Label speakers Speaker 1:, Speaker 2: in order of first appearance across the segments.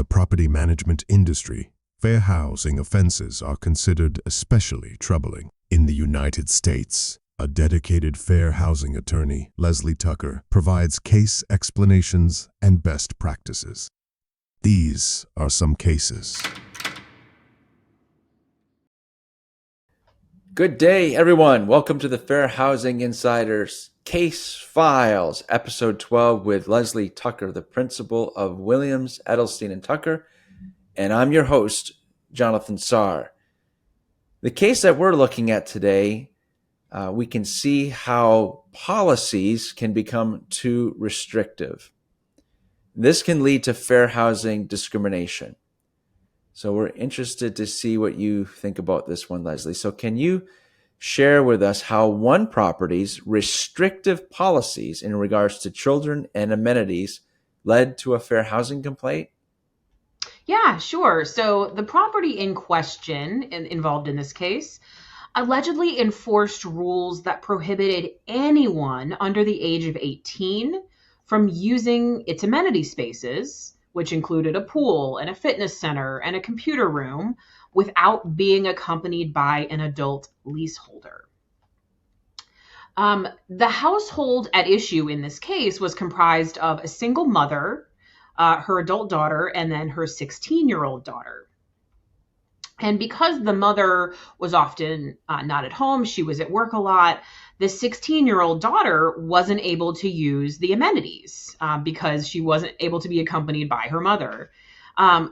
Speaker 1: the property management industry, fair housing offenses are considered especially troubling. In the United States, a dedicated fair housing attorney, Leslie Tucker, provides case explanations and best practices. These are some cases.
Speaker 2: Good day, everyone. Welcome to the Fair Housing Insiders Case Files, Episode 12 with Leslie Tucker, the principal of Williams, Edelstein, and Tucker. And I'm your host, Jonathan Saar. The case that we're looking at today, we can see how policies can become too restrictive. This can lead to fair housing discrimination. So we're interested to see what you think about this one, Leslie. So can you share with us how one property's restrictive policies in regards to children and amenities led to a fair housing complaint?
Speaker 3: Yeah, sure. So the property in question involved in this case allegedly enforced rules that prohibited anyone under the age of 18 from using its amenity spaces, which included a pool and a fitness center and a computer room, without being accompanied by an adult leaseholder. The household at issue in this case was comprised of a single mother, her adult daughter, and then her 16-year-old daughter. And because the mother was often not at home, she was at work a lot, the 16-year-old daughter wasn't able to use the amenities because she wasn't able to be accompanied by her mother.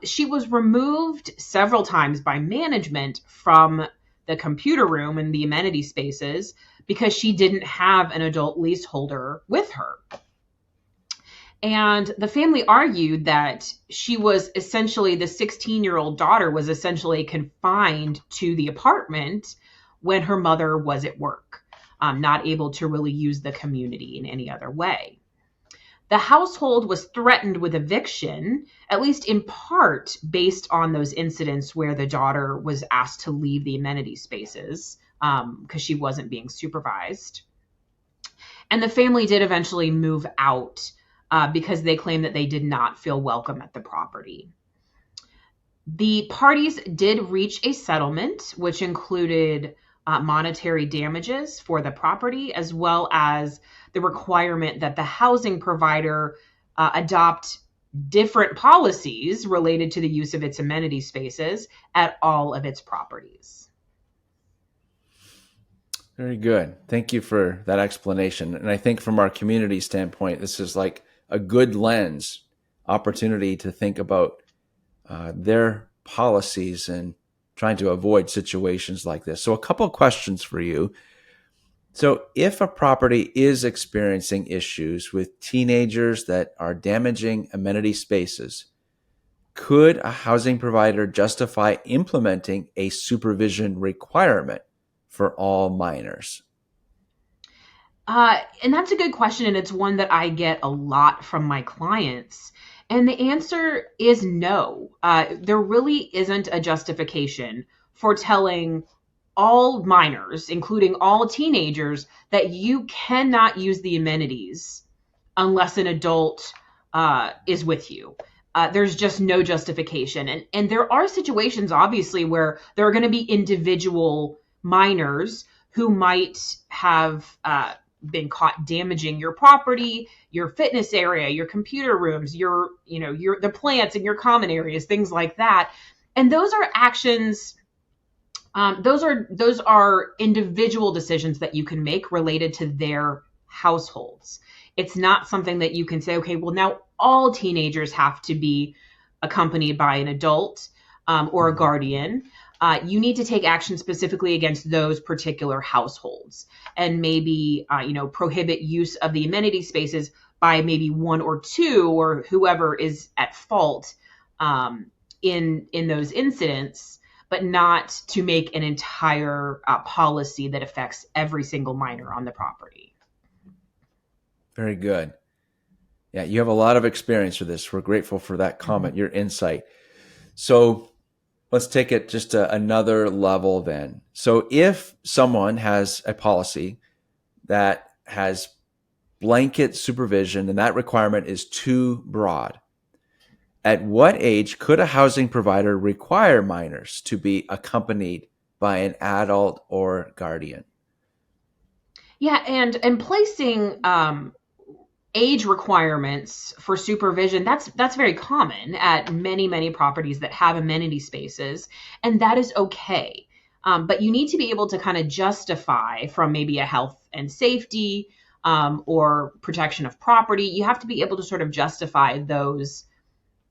Speaker 3: She was removed several times by management from the computer room and the amenity spaces because she didn't have an adult leaseholder with her. And the family argued that she was essentially, the 16-year-old daughter was essentially confined to the apartment when her mother was at work, not able to really use the community in any other way. The household was threatened with eviction, at least in part based on those incidents where the daughter was asked to leave the amenity spaces because she wasn't being supervised. And the family did eventually move out because they claimed that they did not feel welcome at the property. The parties did reach a settlement, which included monetary damages for the property, as well as the requirement that the housing provider adopt different policies related to the use of its amenity spaces at all of its properties.
Speaker 2: Very good. Thank you for that explanation. And I think from our community standpoint, this is like a good lens opportunity to think about their policies and trying to avoid situations like this. So a couple of questions for you. So if a property is experiencing issues with teenagers that are damaging amenity spaces, could a housing provider justify implementing a supervision requirement for all minors?
Speaker 3: And that's a good question, and it's one that I get a lot from my clients. And the answer is no. There really isn't a justification for telling all minors, including all teenagers, that you cannot use the amenities unless an adult is with you. There's just no justification. And there are situations, obviously, where there are going to be individual minors who might have been caught damaging your property, your fitness area, your computer rooms, the plants in your common areas, things like that. And those are actions. Those are individual decisions that you can make related to their households. It's not something that you can say, okay, well, now all teenagers have to be accompanied by an adult or a guardian. You need to take action specifically against those particular households and maybe, prohibit use of the amenity spaces by maybe one or two or whoever is at fault in those incidents, but not to make an entire policy that affects every single minor on the property.
Speaker 2: Very good. Yeah, you have a lot of experience with this. We're grateful for that comment, your insight. So let's take it just to another level then. So if someone has a policy that has blanket supervision and that requirement is too broad, At what age could a housing provider require minors to be accompanied by an adult or guardian?
Speaker 3: Yeah, and placing age requirements for supervision, that's very common at many properties that have amenity spaces, and that is okay. But you need to be able to kind of justify from maybe a health and safety or protection of property. You have to be able to sort of justify those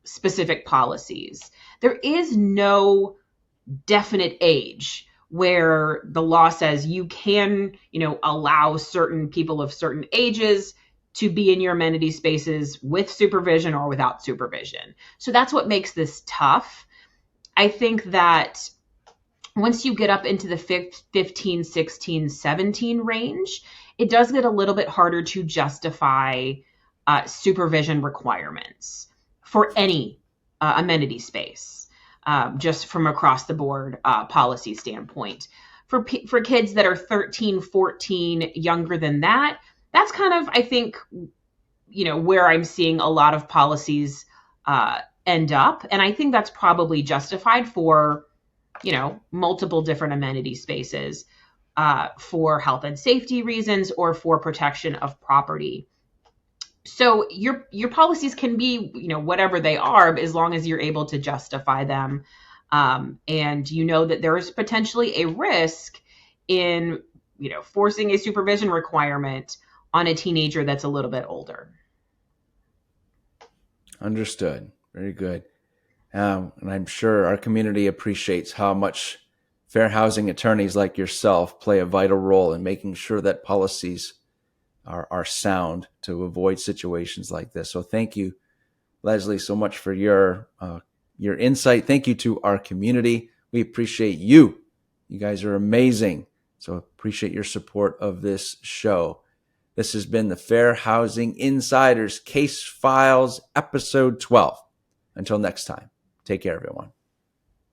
Speaker 3: specific policies. There is no definite age where the law says you can, allow certain people of certain ages to be in your amenity spaces with supervision or without supervision. So that's what makes this tough. I think that once you get up into the 15, 16, 17 range, it does get a little bit harder to justify supervision requirements for any amenity space, just from across the board policy standpoint. For kids that are 13, 14, younger than that, that's kind of, I think, where I'm seeing a lot of policies end up. And I think that's probably justified for, multiple different amenity spaces for health and safety reasons or for protection of property. So your policies can be, whatever they are, as long as you're able to justify them. And that there is potentially a risk in, forcing a supervision requirement on a teenager that's a little bit older.
Speaker 2: Understood. Very good. And I'm sure our community appreciates how much fair housing attorneys like yourself play a vital role in making sure that policies are sound to avoid situations like this. So thank you, Leslie, so much for your insight. Thank you to our community. We appreciate you. You guys are amazing. So appreciate your support of this show. This has been the Fair Housing Insiders Case Files, episode 12. Until next time, take care, everyone.